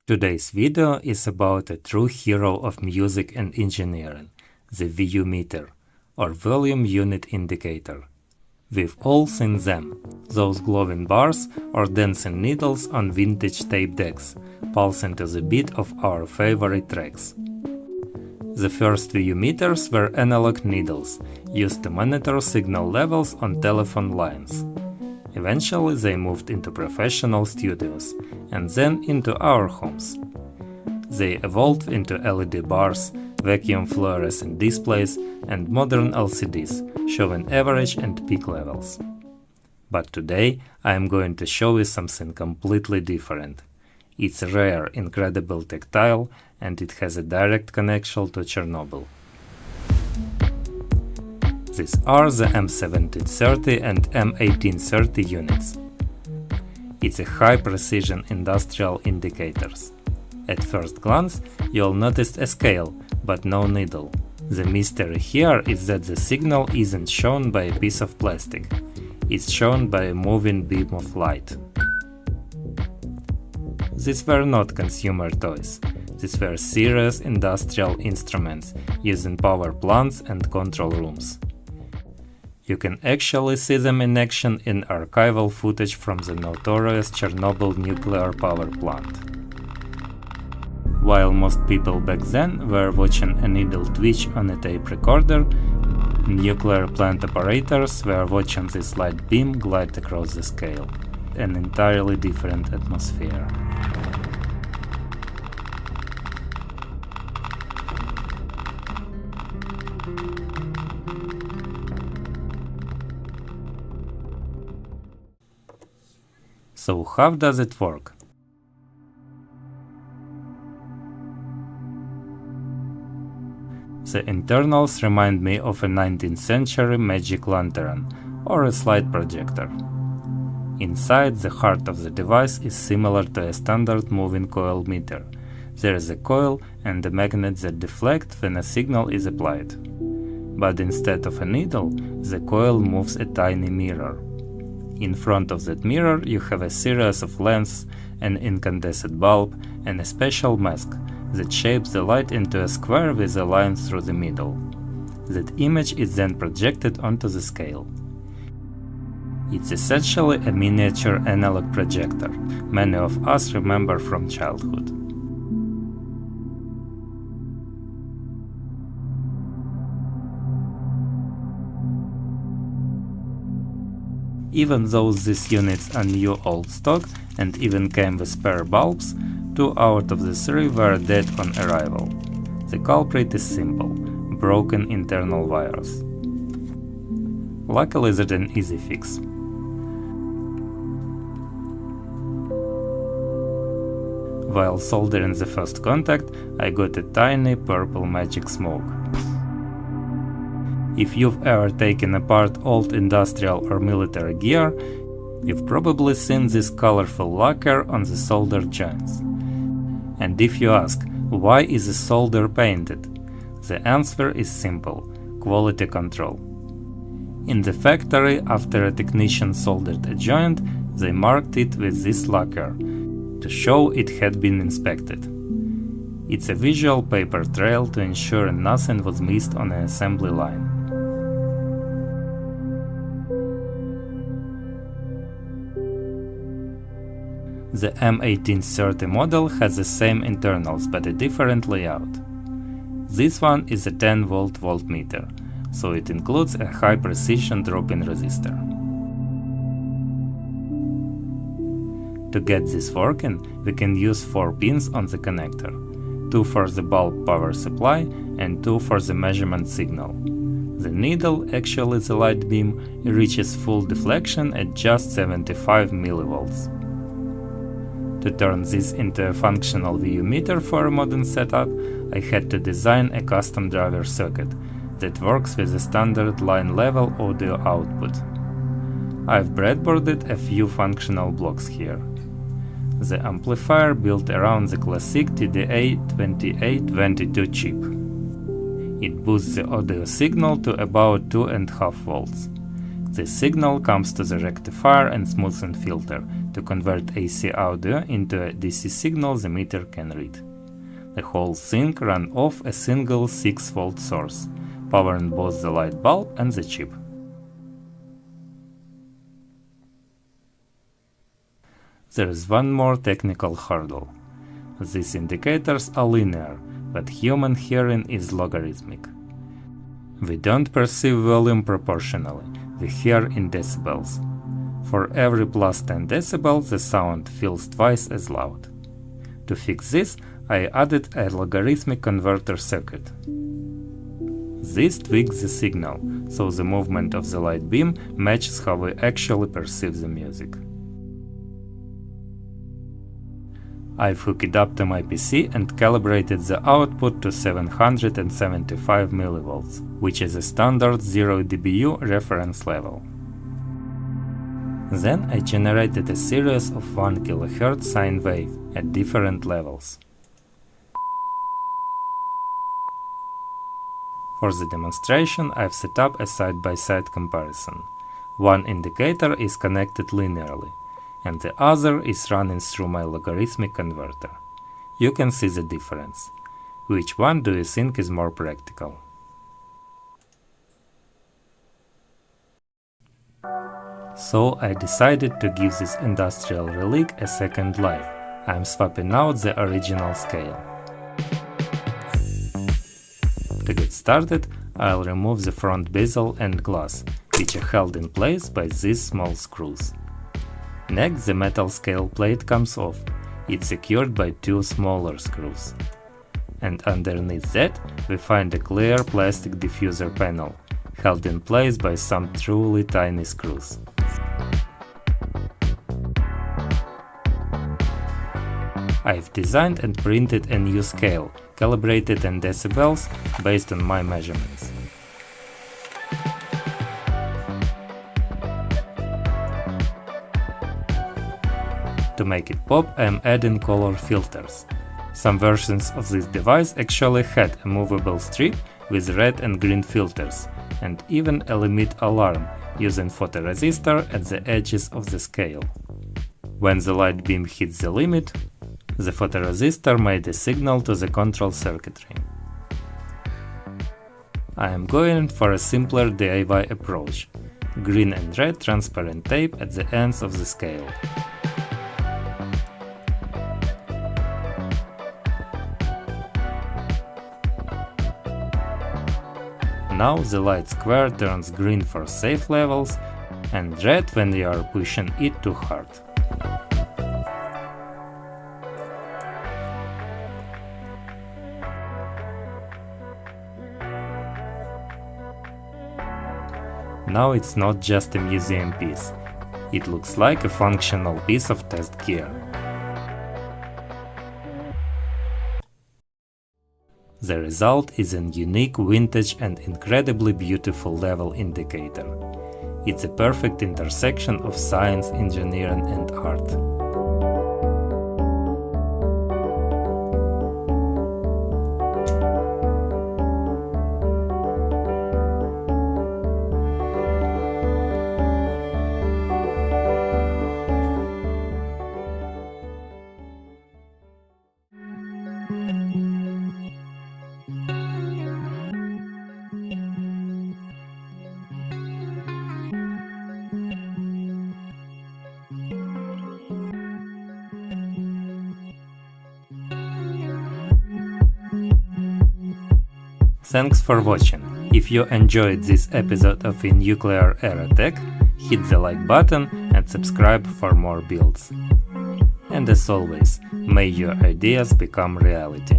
Today's video is about a true hero of music and engineering, the VU meter, or volume unit indicator. We've all seen them, those glowing bars or dancing needles on vintage tape decks, pulsing to the beat of our favorite tracks. The first VU meters were analog needles, used to monitor signal levels on telephone lines. Eventually they moved into professional studios, and then into our homes. They evolved into LED bars, vacuum fluorescent displays, and modern LCDs, showing average and peak levels. But today I am going to show you something completely different. It's rare, incredible tactile, and it has a direct connection to Chernobyl. These are the M1730 and M1830 units. It's a high-precision industrial indicators. At first glance, you'll notice a scale, but no needle. The mystery here is that the signal isn't shown by a piece of plastic. It's shown by a moving beam of light. These were not consumer toys. These were serious industrial instruments used in power plants and control rooms. You can actually see them in action in archival footage from the notorious Chornobyl nuclear power plant. While most people back then were watching a needle twitch on a tape recorder, nuclear plant operators were watching this light beam glide across the scale, an entirely different atmosphere. So how does it work? The internals remind me of a 19th century magic lantern or a slide projector. Inside, the heart of the device is similar to a standard moving coil meter. There is a coil and a magnet that deflect when a signal is applied. But instead of a needle, the coil moves a tiny mirror. In front of that mirror you have a series of lamps, an incandescent bulb, and a special mask that shapes the light into a square with a line through the middle. That image is then projected onto the scale. It's essentially a miniature analog projector many of us remember from childhood. Even though these units are new old stock and even came with spare bulbs, 2 out of the 3 were dead on arrival. The culprit is simple: broken internal wires. Luckily that's an easy fix. While soldering the first contact, I got a tiny purple magic smoke. If you've ever taken apart old industrial or military gear, you've probably seen this colorful lacquer on the solder joints. And if you ask, why is the solder painted? The answer is simple: quality control. In the factory, after a technician soldered a joint, they marked it with this lacquer to show it had been inspected. It's a visual paper trail to ensure nothing was missed on an assembly line. The M1830 model has the same internals but a different layout. This one is a 10V voltmeter, so it includes a high-precision drop-in resistor. To get this working, we can use 4 pins on the connector, 2 for the bulb power supply and 2 for the measurement signal. The needle, actually the light beam, reaches full deflection at just 75 mV. To turn this into a functional VU meter for a modern setup, I had to design a custom driver circuit that works with a standard line-level audio output. I've breadboarded a few functional blocks here. The amplifier built around the classic TDA2822 chip. It boosts the audio signal to about 2.5 volts. This signal comes to the rectifier and smoothing filter to convert AC audio into a DC signal the meter can read. The whole thing ran off a single 6-volt source, powering both the light bulb and the chip. There is one more technical hurdle. These indicators are linear, but human hearing is logarithmic. We don't perceive volume proportionally, we hear in decibels. For every plus 10 decibels, the sound feels twice as loud. To fix this, I added a logarithmic converter circuit. This tweaks the signal, so the movement of the light beam matches how we actually perceive the music. I've hooked it up to my PC and calibrated the output to 775 mV, which is a standard 0 dBu reference level. Then I generated a series of 1 kHz sine wave at different levels. For the demonstration, I've set up a side-by-side comparison. One indicator is connected linearly, and the other is running through my logarithmic converter. You can see the difference. Which one do you think is more practical? So I decided to give this industrial relic a second life. I'm swapping out the original scale. To get started, I'll remove the front bezel and glass, which are held in place by these small screws. Next, the metal scale plate comes off. It's secured by 2 smaller screws. And underneath that, we find a clear plastic diffuser panel, held in place by some truly tiny screws. I've designed and printed a new scale, calibrated in decibels based on my measurements. To make it pop, I'm adding color filters. Some versions of this device actually had a movable strip with red and green filters, and even a limit alarm using photoresistor at the edges of the scale. When the light beam hits the limit, the photoresistor made a signal to the control circuitry. I am going for a simpler DIY approach: green and red transparent tape at the ends of the scale. Now the light square turns green for safe levels and red when you are pushing it too hard. Now it's not just a museum piece, it looks like a functional piece of test gear. The result is an unique, vintage and incredibly beautiful level indicator. It's a perfect intersection of science, engineering and art. Thanks for watching. If you enjoyed this episode of A Nuclear Era Tech, hit the like button and subscribe for more builds. And as always, may your ideas become reality.